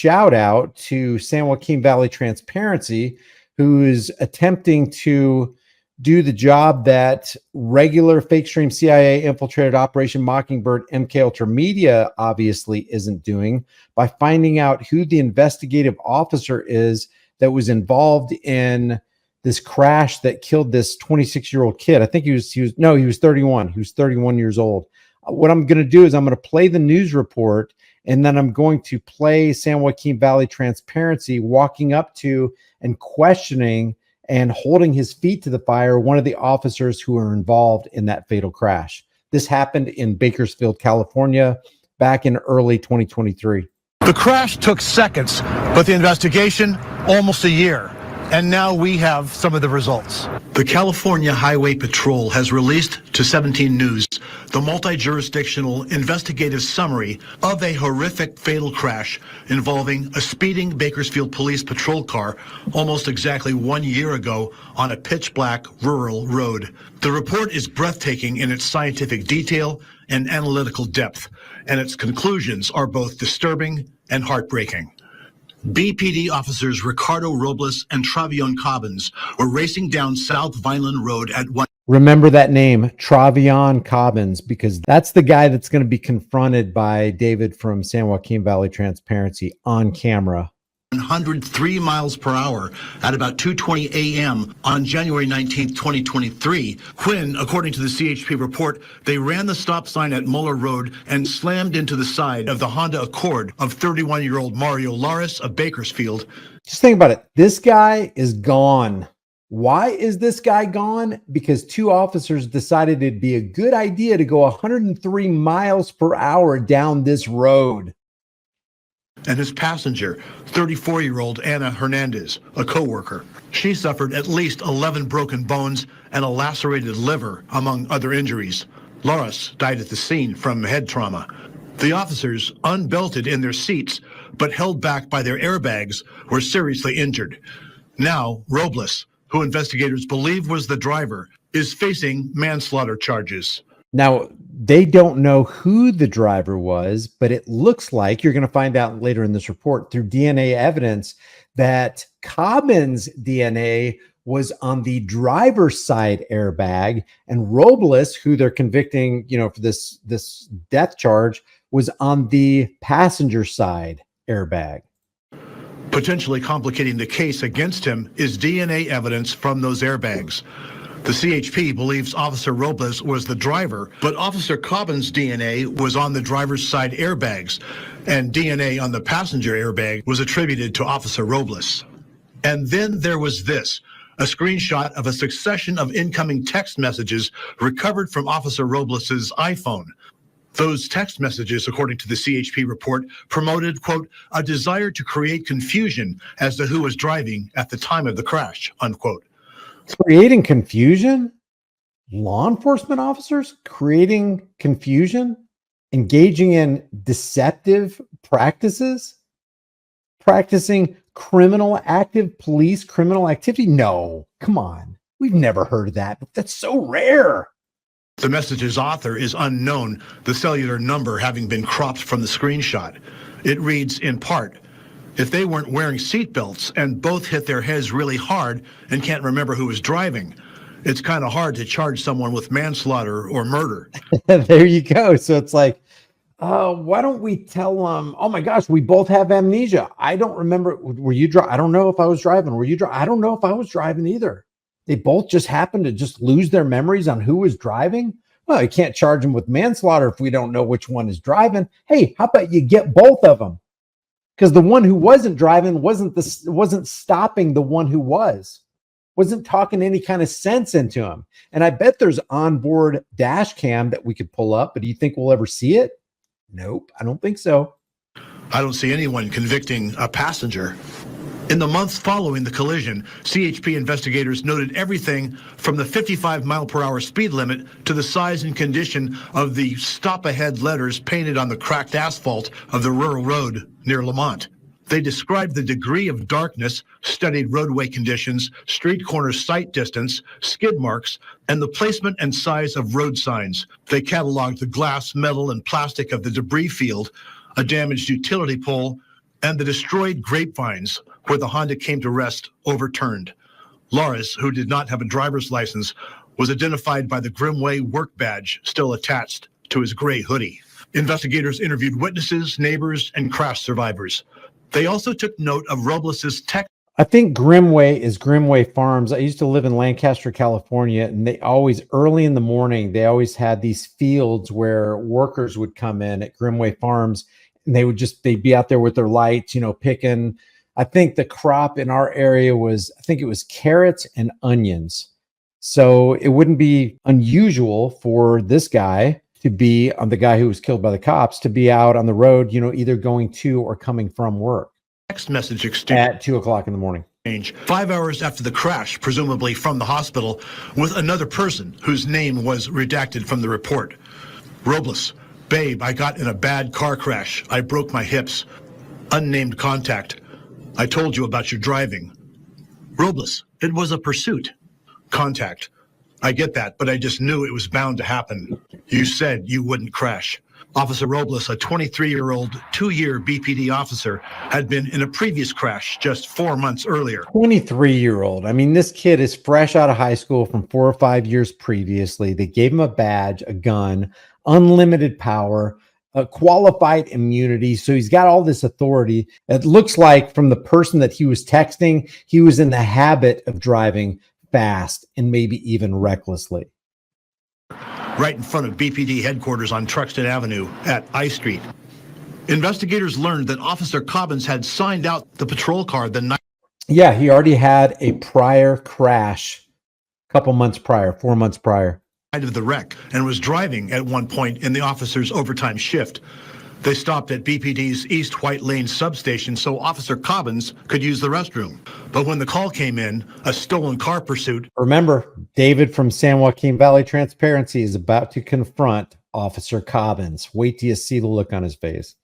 shout out to San Joaquin Valley Transparency, who is attempting to do the job that regular fake stream CIA infiltrated Operation Mockingbird MK Ultra Media obviously isn't doing, by finding out who the investigative officer is that was involved in this crash that killed this 26-year-old kid. I think he was 31. He was 31 years old. What I'm going to do is I'm going to play the news report, and then I'm going to play San Joaquin Valley Transparency walking up to and questioning and holding his feet to the fire one of the officers who were involved in that fatal crash. This happened in Bakersfield, California, back in early 2023. The crash took seconds, but the investigation almost a year. And now we have some of the results. The California Highway Patrol has released to 17 News the multi-jurisdictional investigative summary of a horrific fatal crash involving a speeding Bakersfield police patrol car almost exactly 1 year ago on a pitch-black rural road. The report is breathtaking in its scientific detail and analytical depth, and its conclusions are both disturbing and heartbreaking. BPD officers Ricardo Robles and Travion Cobbins were racing down South Vineland Road at one. Remember that name, Travion Cobbins, because that's the guy that's going to be confronted by David from San Joaquin Valley Transparency on camera. 103 miles per hour at about 2:20 a.m. on January 19, 2023, when, according to the CHP report, they ran the stop sign at Muller Road and slammed into the side of the Honda Accord of 31-year-old Mario Laris of Bakersfield. Just think about it. This guy is gone. Why is this guy gone? Because two officers decided it'd be a good idea to go 103 miles per hour down this road. And his passenger, 34-year-old Anna Hernandez, a co-worker. She suffered at least 11 broken bones and a lacerated liver, among other injuries. Laris died at the scene from head trauma. The officers, unbelted in their seats, but held back by their airbags, were seriously injured. Now, Robles, who investigators believe was the driver, is facing manslaughter charges. Now, they don't know who the driver was, but it looks like, you're going to find out later in this report through DNA evidence, that Cobbins' DNA was on the driver's side airbag, and Robles, who they're convicting, for this death charge, was on the passenger side airbag. Potentially complicating the case against him is DNA evidence from those airbags. The CHP believes Officer Robles was the driver, but Officer Cobbins' DNA was on the driver's side airbags, and DNA on the passenger airbag was attributed to Officer Robles. And then there was this, a screenshot of a succession of incoming text messages recovered from Officer Robles' iPhone. Those text messages, according to the CHP report, promoted, quote, a desire to create confusion as to who was driving at the time of the crash, unquote. Creating confusion? Law enforcement officers creating confusion? Engaging in deceptive practices? Practicing police criminal activity? No, come on. We've never heard of that. That's so rare. The message's author is unknown, the cellular number having been cropped from the screenshot. It reads in part, if they weren't wearing seatbelts and both hit their heads really hard and can't remember who was driving, it's kind of hard to charge someone with manslaughter or murder. There you go. So it's like, why don't we tell them, oh my gosh, we both have amnesia. I don't remember. Were you driving? I don't know if I was driving. Were you driving? I don't know if I was driving either. They both just happened to just lose their memories on who was driving. Well, you can't charge them with manslaughter if we don't know which one is driving. Hey, how about you get both of them? Because the one who wasn't driving wasn't stopping the one who wasn't talking any kind of sense into him. And I bet there's onboard dash cam that we could pull up, but do you think we'll ever see it? Nope, I don't think so. I don't see anyone convicting a passenger. In the months following the collision, CHP investigators noted everything from the 55-mile-per-hour speed limit to the size and condition of the stop-ahead letters painted on the cracked asphalt of the rural road near Lamont. They described the degree of darkness, studied roadway conditions, street corner sight distance, skid marks, and the placement and size of road signs. They cataloged the glass, metal, and plastic of the debris field, a damaged utility pole, and the destroyed grapevines where the Honda came to rest overturned. Lawrence, who did not have a driver's license, was identified by the Grimway work badge still attached to his gray hoodie. Investigators interviewed witnesses, neighbors, and crash survivors. They also took note of Robles's text. I think Grimway is Grimway Farms. I used to live in Lancaster, California, and they always, early in the morning, they always had these fields where workers would come in at Grimway Farms, and they'd be out there with their lights, picking. I think the crop in our area was, I think it was carrots and onions. So it wouldn't be unusual for this guy to be, the guy who was killed by the cops, to be out on the road, either going to or coming from work. Text message exchange at 2:00 in the morning. 5 hours after the crash, presumably from the hospital, with another person whose name was redacted from the report. Robles, babe, I got in a bad car crash. I broke my hips. Unnamed contact. I told you about your driving. Robles, it was a pursuit. Contact. I get that, but I just knew it was bound to happen. You said you wouldn't crash. Officer Robles, a 23-year-old, 2-year BPD officer, had been in a previous crash just 4 months earlier. 23-year-old. I mean, this kid is fresh out of high school from 4 or 5 years previously. They gave him a badge, a gun, unlimited power, a qualified immunity. So he's got all this authority. It looks like from the person that he was texting, he was in the habit of driving fast and maybe even recklessly. Right in front of BPD headquarters on Truxton Avenue at I Street. Investigators learned that Officer Cobbins had signed out the patrol car the night. Yeah, he already had a prior crash a couple months prior, 4 months prior. Of the wreck and was driving at one point in the officer's overtime shift. They stopped at BPD's East White Lane substation so Officer Cobbins could use the restroom. But when the call came in, a stolen car pursuit. Remember, David from San Joaquin Valley Transparency is about to confront Officer Cobbins. Wait till you see the look on his face.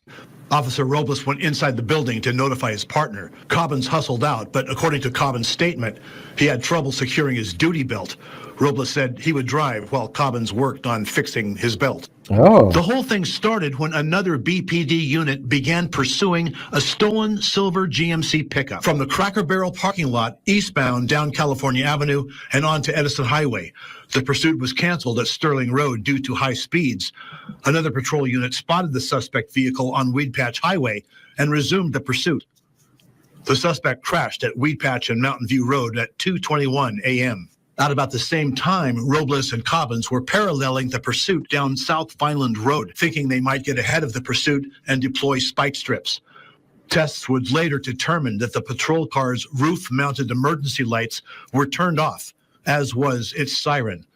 Officer Robles went inside the building to notify his partner. Cobbins hustled out, but according to Cobbins' statement, he had trouble securing his duty belt. Robles said he would drive while Cobbins worked on fixing his belt. Oh. The whole thing started when another BPD unit began pursuing a stolen silver GMC pickup from the Cracker Barrel parking lot eastbound down California Avenue and onto Edison Highway. The pursuit was canceled at Sterling Road due to high speeds. Another patrol unit spotted the suspect vehicle on Weed Patch Highway and resumed the pursuit. The suspect crashed at Weed Patch and Mountain View Road at 2:21 a.m. At about the same time, Robles and Cobbins were paralleling the pursuit down South Vineland Road, thinking they might get ahead of the pursuit and deploy spike strips. Tests would later determine that the patrol car's roof-mounted emergency lights were turned off, as was its siren.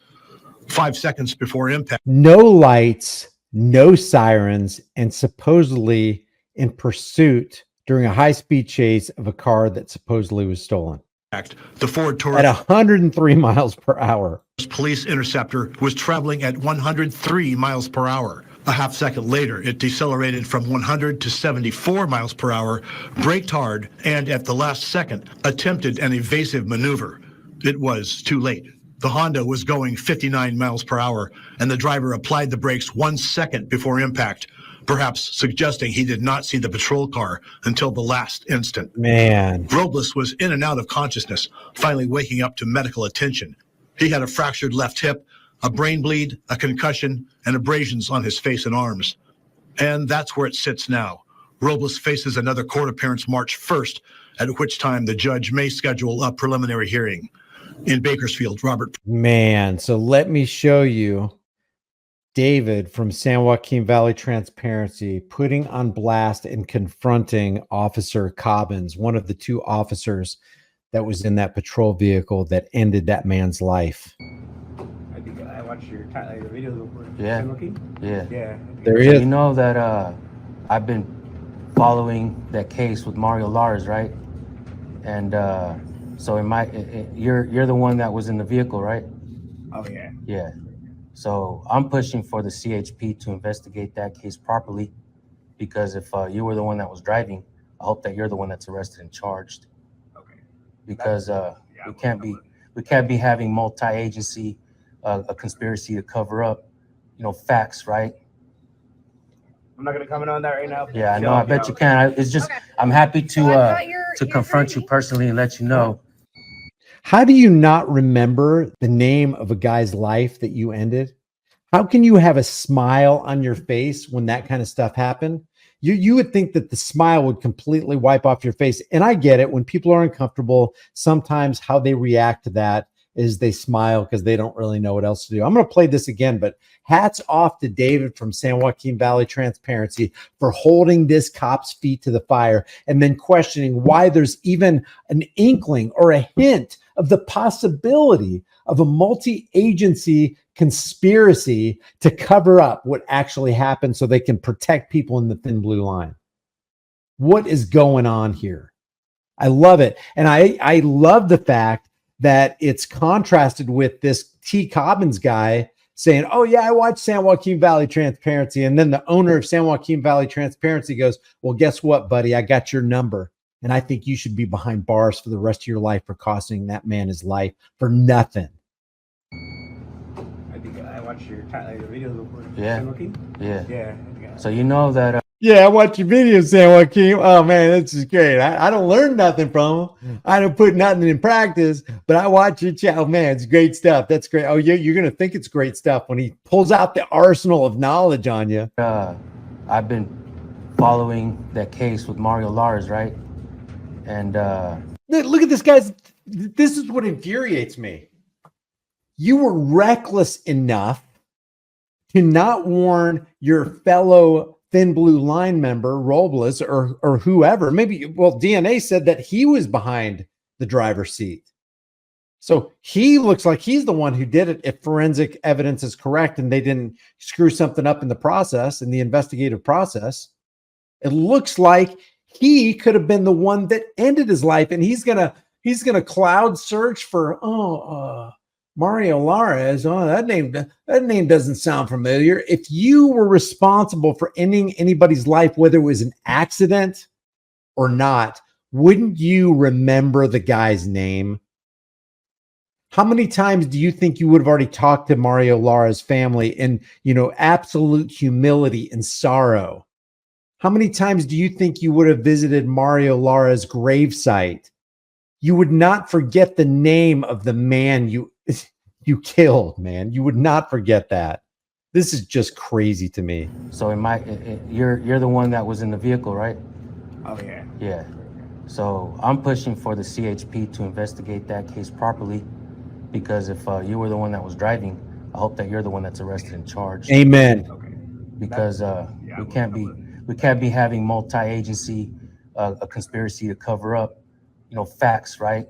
5 seconds before impact. No lights, no sirens, and supposedly in pursuit during a high-speed chase of a car that supposedly was stolen. The Ford Taurus at 103 miles per hour. Police interceptor was traveling at 103 miles per hour. A half second later, it decelerated from 100 to 74 miles per hour, braked hard, and at the last second, attempted an evasive maneuver. It was too late. The Honda was going 59 miles per hour, and the driver applied the brakes 1 second before impact, perhaps suggesting he did not see the patrol car until the last instant. Man. Robles was in and out of consciousness, finally waking up to medical attention. He had a fractured left hip, a brain bleed, a concussion, and abrasions on his face and arms. And that's where it sits now. Robles faces another court appearance March 1st, at which time the judge may schedule a preliminary hearing. In Bakersfield, Robert. Man, so let me show you David from San Joaquin Valley Transparency putting on blast and confronting Officer Cobbins, one of the 2 officers that was in that patrol vehicle that ended that man's life. I think I watched your the video before. Yeah. Yeah. Yeah. There he is. You know that I've been following that case with Mario Lars, right? And so you're the one that was in the vehicle, right? Oh yeah. Yeah. So I'm pushing for the CHP to investigate that case properly, because if you were the one that was driving, I hope that you're the one that's arrested and charged. Okay. Because we can't be having multi-agency a conspiracy to cover up, facts, right? I'm not gonna comment on that right now. Yeah, I know. I bet you can. It's just I'm happy to confront you personally and let you know. How do you not remember the name of a guy's life that you ended? How can you have a smile on your face when that kind of stuff happened? You would think that the smile would completely wipe off your face. And I get it. When people are uncomfortable, sometimes how they react to that is they smile because they don't really know what else to do. I'm going to play this again, but hats off to David from San Joaquin Valley Transparency for holding this cop's feet to the fire and then questioning why there's even an inkling or a hint of the possibility of a multi-agency conspiracy to cover up what actually happened so they can protect people in the thin blue line. What is going on here? I love it. And I love the fact that it's contrasted with this T. Cobbins guy saying, oh yeah, I watched San Joaquin Valley Transparency. And then the owner of San Joaquin Valley Transparency goes, well, guess what, buddy? I got your number. And I think you should be behind bars for the rest of your life for costing that man his life for nothing. I think I watched your videos before. Yeah. Yeah. So you know that Yeah, I watch your videos, San Joaquin. Oh man, this is great. I don't learn nothing from them. I don't put nothing in practice, but I watch your channel. Man, it's great stuff. That's great. Oh, you're gonna think it's great stuff when he pulls out the arsenal of knowledge on you. I've been following that case with Mario Lars, right? And look at this, guys. This is what infuriates me. You were reckless enough to not warn your fellow thin blue line member, Robles, or whoever. Maybe, well, DNA said that he was behind the driver's seat. So he looks like he's the one who did it if forensic evidence is correct and they didn't screw something up in the process, in the investigative process. It looks like he could have been the one that ended his life, and he's gonna cloud search for Mario Lares. Oh, that name doesn't sound familiar. If you were responsible for ending anybody's life, whether it was an accident or not, wouldn't you remember the guy's name? How many times do you think you would have already talked to Mario Lara's family in, absolute humility and sorrow? How many times do you think you would have visited Mario Lara's gravesite? You would not forget the name of the man you killed, man. You would not forget that. This is just crazy to me. so you're the one that was in the vehicle, right? Oh yeah. Yeah. So I'm pushing for the CHP to investigate that case properly, because if you were the one that was driving, I hope that you're the one that's arrested and charged. Amen. Okay. Because we can't be having multi-agency a conspiracy to cover up, facts, right?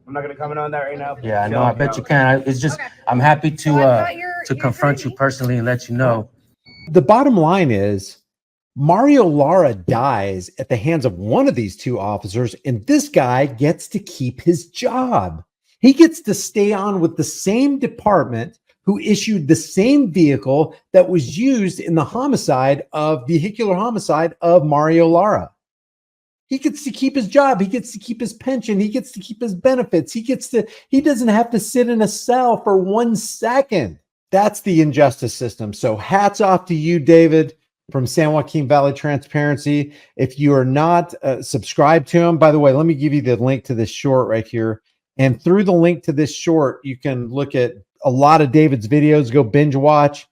I'm not gonna comment on that right now. Yeah, I know. I bet you can. It's just I'm happy to confront you personally and let you know. The bottom line is Mario Lara dies at the hands of one of these two officers, and this guy gets to keep his job. He gets to stay on with the same department who issued the same vehicle that was used in the vehicular homicide of Mario Lara. He gets to keep his job. He gets to keep his pension. He gets to keep his benefits. He doesn't have to sit in a cell for 1 second. That's the injustice system. So hats off to you, David, from San Joaquin Valley Transparency. If you are not subscribed to him, by the way, let me give you the link to this short right here. And through the link to this short, you can look at a lot of David's videos, go binge watch,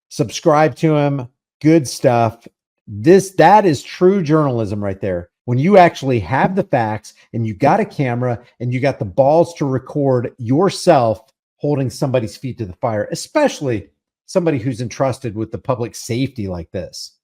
subscribe to him. Good stuff. That is true journalism right there. When you actually have the facts and you got a camera and you got the balls to record yourself holding somebody's feet to the fire, especially somebody who's entrusted with the public safety like this.